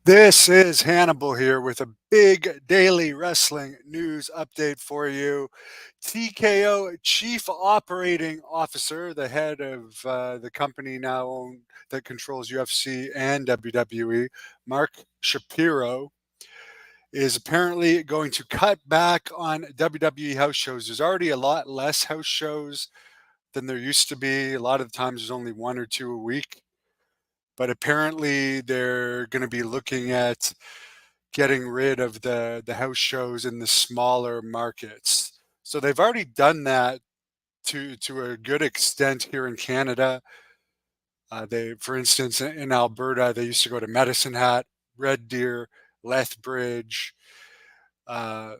This is Hannibal here with a big daily wrestling news update for you. TKO Chief Operating Officer, the head of the company now owned that controls UFC and WWE, Mark Shapiro, is apparently going to cut back on WWE house shows. There's already a lot less house shows than there used to be. A lot of the times there's only one or two a week. But apparently they're going to be looking at getting rid of the house shows in the smaller markets. So they've already done that to a good extent here in Canada. For instance, in Alberta, they used to go to Medicine Hat, Red Deer, Lethbridge, uh,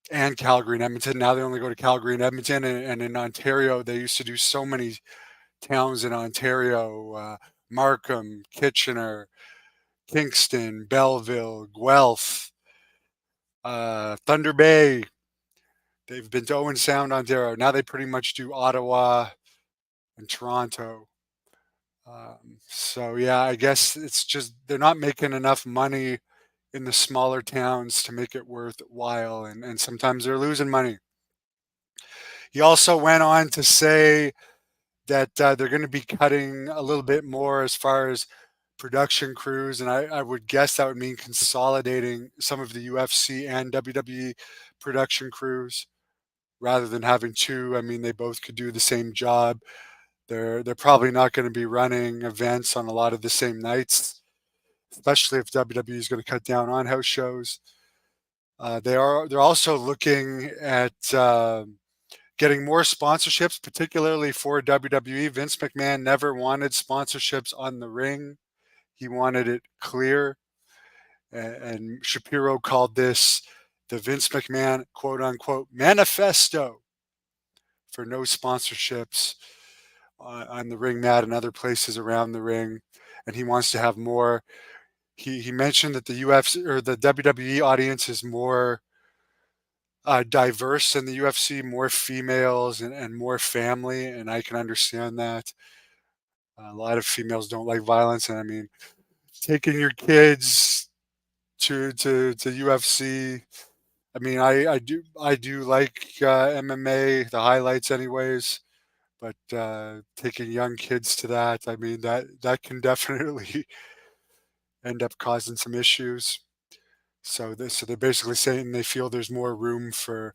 and Calgary and Edmonton. Now they only go to Calgary and Edmonton. And in Ontario, they used to do so many towns in Ontario, Markham, Kitchener, Kingston, Belleville, Guelph, Thunder Bay. They've been to Owen Sound, Ontario. Now they pretty much do Ottawa and Toronto. So yeah, I guess it's just they're not making enough money in the smaller towns to make it worthwhile, and sometimes they're losing money. He also went on to say that they're going to be cutting a little bit more as far as production crews, and I would guess that would mean consolidating some of the UFC and WWE production crews rather than having two. I mean, they both could do the same job. They're probably not going to be running events on a lot of the same nights, especially if WWE is going to cut down on house shows. They're also looking at getting more sponsorships, particularly for WWE. Vince McMahon never wanted sponsorships on the ring. He wanted it clear. And Shapiro called this the Vince McMahon quote unquote manifesto for no sponsorships on the ring mat and other places around the ring. And he wants to have more. He mentioned that the UFC or the WWE audience is more diverse than the UFC, more females and more family. And I can understand that. A lot of females don't like violence. And I mean, taking your kids to UFC. I mean, I do like MMA, the highlights, anyways. But taking young kids to that, I mean, that can definitely end up causing some issues. So they're basically saying they feel there's more room for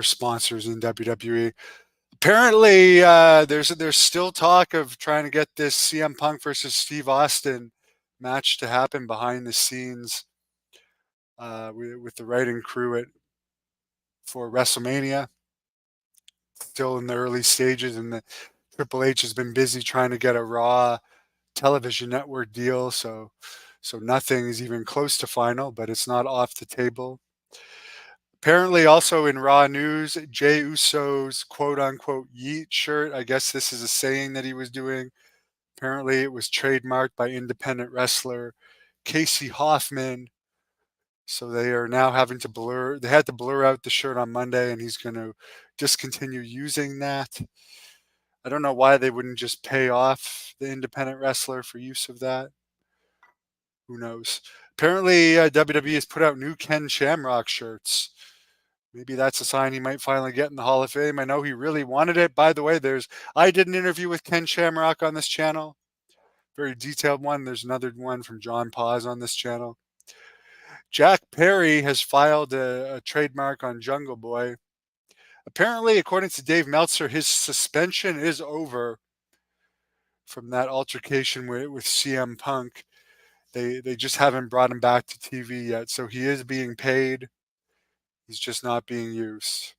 sponsors in WWE. Apparently, there's still talk of trying to get this CM Punk versus Steve Austin match to happen behind the scenes with the writing crew for WrestleMania. Still in the early stages, and the Triple H has been busy trying to get a Raw television network deal, so nothing is even close to final, but it's not off the table. Apparently, also in Raw news, Jey Uso's quote-unquote yeet shirt, I guess this is a saying that he was doing. Apparently, it was trademarked by independent wrestler Casey Hoffman. So they are now having to they had to blur out the shirt on Monday, and he's going to discontinue using that. I don't know why they wouldn't just pay off the independent wrestler for use of that. Who knows? Apparently, WWE has put out new Ken Shamrock shirts. Maybe that's a sign he might finally get in the Hall of Fame. I know he really wanted it. By the way, I did an interview with Ken Shamrock on this channel. Very detailed one. There's another one from John Paz on this channel. Jack Perry has filed a trademark on Jungle Boy. Apparently, according to Dave Meltzer, his suspension is over from that altercation with CM Punk. They just haven't brought him back to TV yet, so he is being paid. He's just not being used.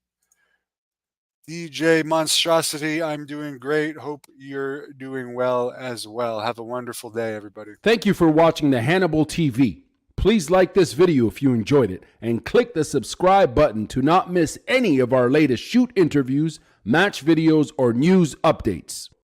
DJ Monstrosity, I'm doing great. Hope you're doing well as well. Have a wonderful day, everybody. Thank you for watching the Hannibal TV. Please like this video if you enjoyed it and click the subscribe button to not miss any of our latest shoot interviews, match videos, or news updates.